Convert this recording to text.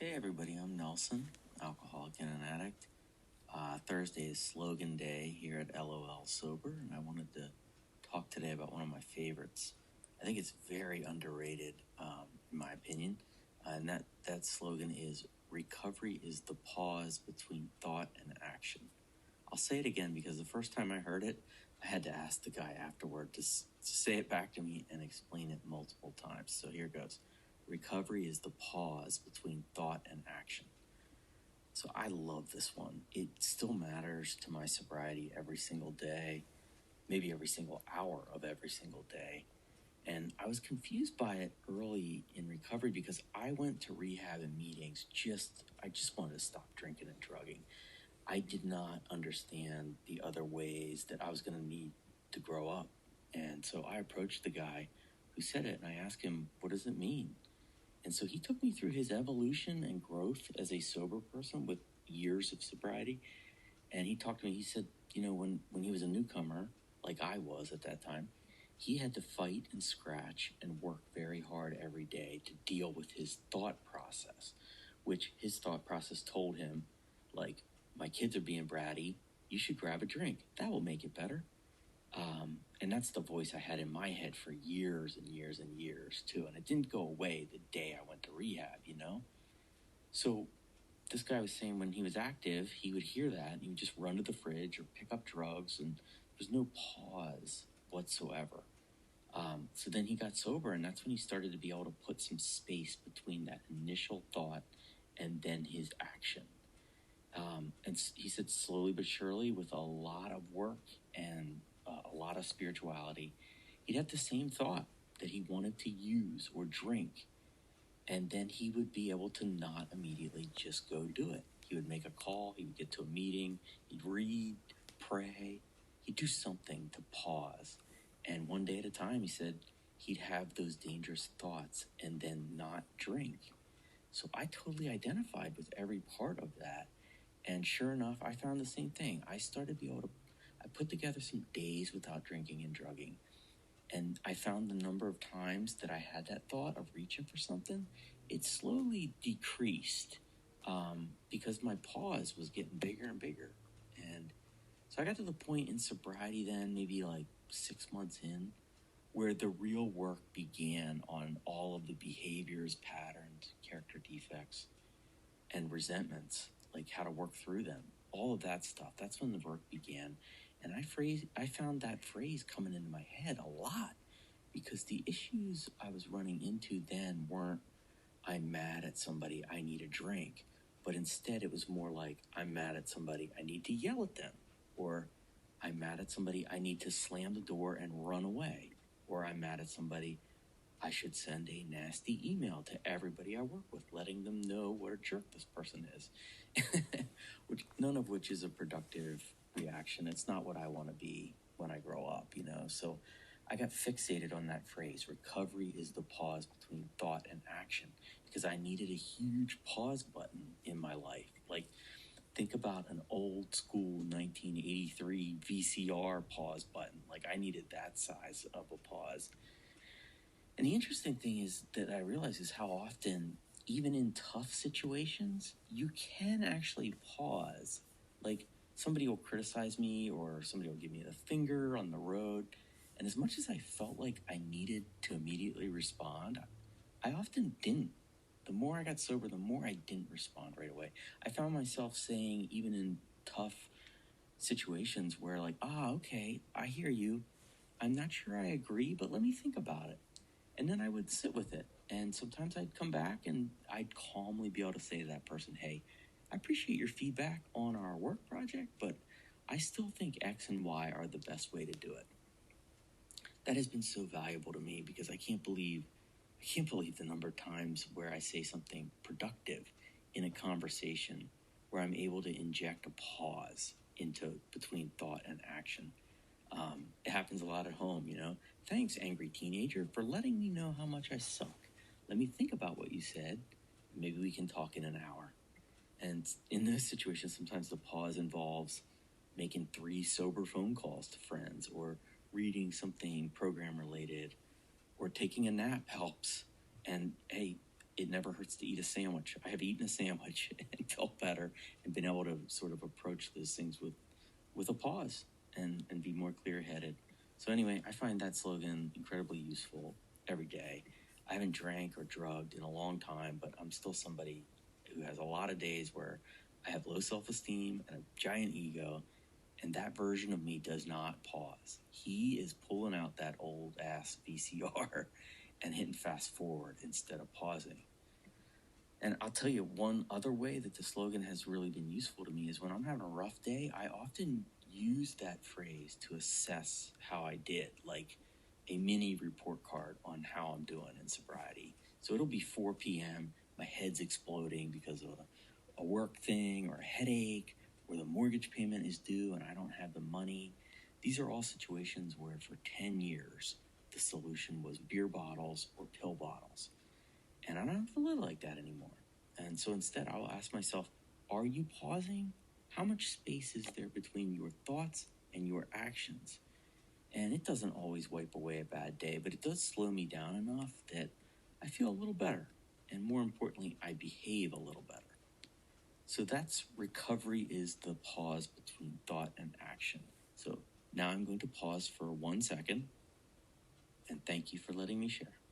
Hey everybody, I'm Nelson, alcoholic and an addict. Thursday is Slogan Day here at LOL Sober, and I wanted to talk today about one of my favorites. I think it's very underrated, in my opinion, and that slogan is recovery is the pause between thought and action. I'll say it again because the first time I heard it, I had to ask the guy afterward to say it back to me and explain it multiple times. So here goes. Recovery is the pause between thought and action. So I love this one. It still matters to my sobriety every single day, maybe every single hour of every single day. And I was confused by it early in recovery because I went to rehab and meetings I just wanted to stop drinking and drugging. I did not understand the other ways that I was going to need to grow up. And so I approached the guy who said it and I asked him, what does it mean? And so he took me through his evolution and growth as a sober person with years of sobriety. And he talked to me, he said, when he was a newcomer, like I was at that time, he had to fight and scratch and work very hard every day to deal with his thought process, which his thought process told him, like, my kids are being bratty, you should grab a drink. That will make it better. And that's the voice I had in my head for years and years and years, too. And it didn't go away the day I went to rehab, So this guy was saying when he was active, he would hear that and he would just run to the fridge or pick up drugs, and there was no pause whatsoever. So then he got sober, and that's when he started to be able to put some space between that initial thought and then his action. And he said slowly but surely, with a lot of work and a lot of spirituality, he'd have the same thought that he wanted to use or drink. And then he would be able to not immediately just go do it. He would make a call, he would get to a meeting, he'd read, pray, he'd do something to pause. And one day at a time, he said he'd have those dangerous thoughts and then not drink. So I totally identified with every part of that. And sure enough, I found the same thing. I put together some days without drinking and drugging. And I found the number of times that I had that thought of reaching for something, it slowly decreased because my pause was getting bigger and bigger. And so I got to the point in sobriety then, maybe like 6 months in, where the real work began on all of the behaviors, patterns, character defects, and resentments, like how to work through them, all of that stuff. That's when the work began. And I found that phrase coming into my head a lot because the issues I was running into then weren't, I'm mad at somebody, I need a drink. But instead it was more like, I'm mad at somebody, I need to yell at them. Or I'm mad at somebody, I need to slam the door and run away. Or I'm mad at somebody, I should send a nasty email to everybody I work with, letting them know what a jerk this person is. None of which is a productive reaction. It's not what I want to be when I grow up, So I got fixated on that phrase, recovery is the pause between thought and action, because I needed a huge pause button in my life. Like, think about an old school 1983 VCR pause button. Like, I needed that size of a pause. And the interesting thing is that I realize is how often, even in tough situations, you can actually pause. Like, somebody will criticize me or somebody will give me the finger on the road. And as much as I felt like I needed to immediately respond, I often didn't. The more I got sober, the more I didn't respond right away. I found myself saying, even in tough situations where like, okay, I hear you. I'm not sure I agree, but let me think about it. And then I would sit with it. And sometimes I'd come back and I'd calmly be able to say to that person, hey, I appreciate your feedback on our work project, but I still think X and Y are the best way to do it. That has been so valuable to me because I can't believe the number of times where I say something productive in a conversation where I'm able to inject a pause into between thought and action. It happens a lot at home, Thanks, angry teenager, for letting me know how much I suck. Let me think about what you said. Maybe we can talk in an hour. And in those situations, sometimes the pause involves making 3 sober phone calls to friends, or reading something program related, or taking a nap helps. And hey, it never hurts to eat a sandwich. I have eaten a sandwich and felt better and been able to sort of approach those things with a pause and be more clear-headed. So anyway, I find that slogan incredibly useful every day. I haven't drank or drugged in a long time, but I'm still somebody who has a lot of days where I have low self-esteem and a giant ego, and that version of me does not pause. He is pulling out that old ass VCR and hitting fast forward instead of pausing. And I'll tell you one other way that the slogan has really been useful to me is when I'm having a rough day, I often use that phrase to assess how I did, like a mini report card on how I'm doing in sobriety. So it'll be 4 p.m., my head's exploding because of a work thing or a headache, or the mortgage payment is due and I don't have the money. These are all situations where for 10 years, the solution was beer bottles or pill bottles. And I don't feel like that anymore. And so instead, I'll ask myself, are you pausing? How much space is there between your thoughts and your actions? And it doesn't always wipe away a bad day, but it does slow me down enough that I feel a little better. And more importantly, I behave a little better. So that's recovery is the pause between thought and action. So now I'm going to pause for 1 second. And thank you for letting me share.